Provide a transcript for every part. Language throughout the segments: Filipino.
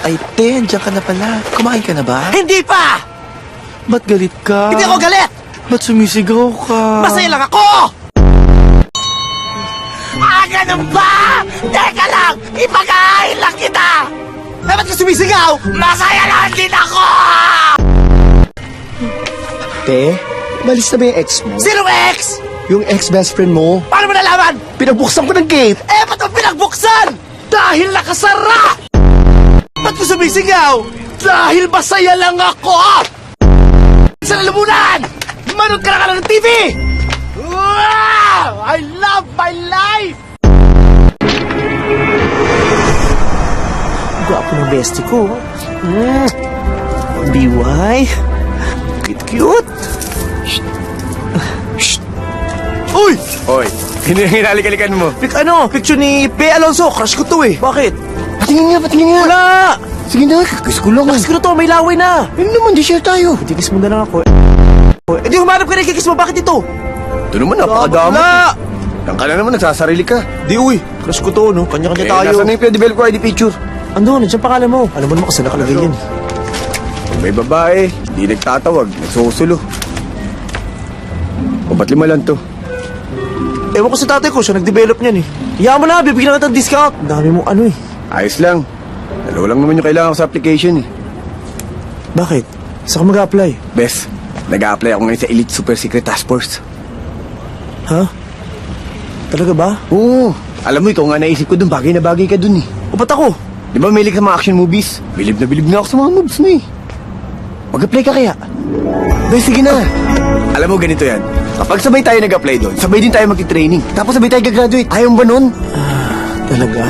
Ay, Ten, diyan ka na pala. Kumain ka na ba? Hindi pa! Ba't galit ka? Hindi ako galit! Ba't sumisigaw ka? Masaya lang ako! Ganun ba? Teka lang! Ipag-aay lang kita! Dapat ka sumisigaw? Masaya lang din ako! Te, malis na ba yung ex mo? Sinong ex? Yung ex-best friend mo? Paano mo nalaman? Pinagbuksan ko ng gate! Ba't mo pinagbuksan? Dahil nakasara! Ba't ko sumisigaw? Dahil masaya lang ako! Sa lalamunan! Manood ka na lang ng TV! Wow! I love my life! Gwapo ng bestie ko. BY. Cute. Shh. Uy! Hoy, hinalik-halikan mo. Picture ni Bea Alonso. Crush ko to eh. Bakit? Patingin nga! Wala! Sige na, kiss ko lang. Kiss ko na to, may laway na. Yun naman, di share tayo. Kiss mo na lang ako. Eh di humanap ka na kikiss mo, bakit ito? Ito naman, napakadami. Wala! Yan ka na naman, nagsasarili ka. Di uy, crush ko to no, kanya-kanya tayo. Nasaan na yung Pedivel ko ID picture? Ando, nandiyan pangalan mo. Alam mo naman kasi nakalagay yan. Pag may babae, di nagtatawag, nagsusulo. O ba't lima lang to? Ewan ko sa tatay ko, siya nag-develop niyan eh. Iyaman mo na, bibigyan kita ng discount. Dami mo ano eh. Ayos lang. Dalawa lang naman yung kailangan ko sa application eh. Bakit? Saan ka mag-apply? Bes, nag-a-apply ako ngayon sa Elite Super Secret Task Force. Ha? Talaga ba? Oo. Alam mo, ikaw nga naisip ko dun, bagay na bagay ka dun eh. O ba't ako? Di ba may sa mga action movies? Bilib na ako sa mga moves mo eh. Mag-apply ka kaya? Bes, sige na. Alam mo, ganito yan. Kapag sabay tayo nag-apply doon, sabay din tayo mag-training. Tapos sabay tayo gagraduate. Ayaw ba nun? Talaga?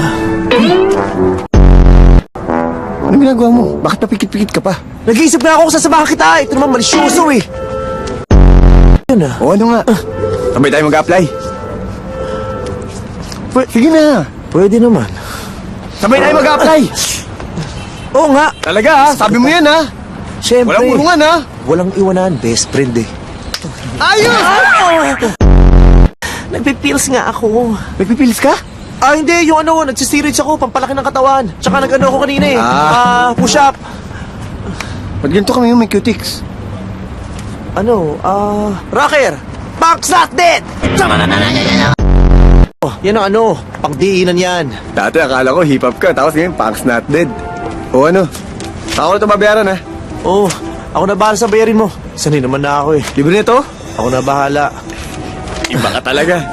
Anong ginagawa mo? Bakit papikit-pikit ka pa? Nag-iisip na ako kung sasamahan kita. Ito naman malisyoso eh. Yun ah. O ano nga? Sabay tayo mag-apply. Sige na. Pwede naman. Sabay tayo mag-apply. Oo nga. Talaga ha? Sabi mo yan ha? Siyempre. Walang urungan ha? Walang iwanan. Best friend eh. Ayos! Nagpipils nga ako. Nagpipilis ka? Hindi. Yung ano, nagsisteroids ako. Pampalaki ng katawan. Tsaka nag-ano ako kanina eh. Push up. Ba't ganito kami yung may cutics? Rocker. Punk's not dead! Oh, yan ang ano. Pangdiinan yan. Dati akala ko hip-hop ka, tapos ngayon punk's not dead. O ano? Ako na ito mabayaran ha? Oh, ako na bahala sa bayarin mo. Sanay naman na ako eh. Libre nito? Ako na bahala. Iba ka talaga.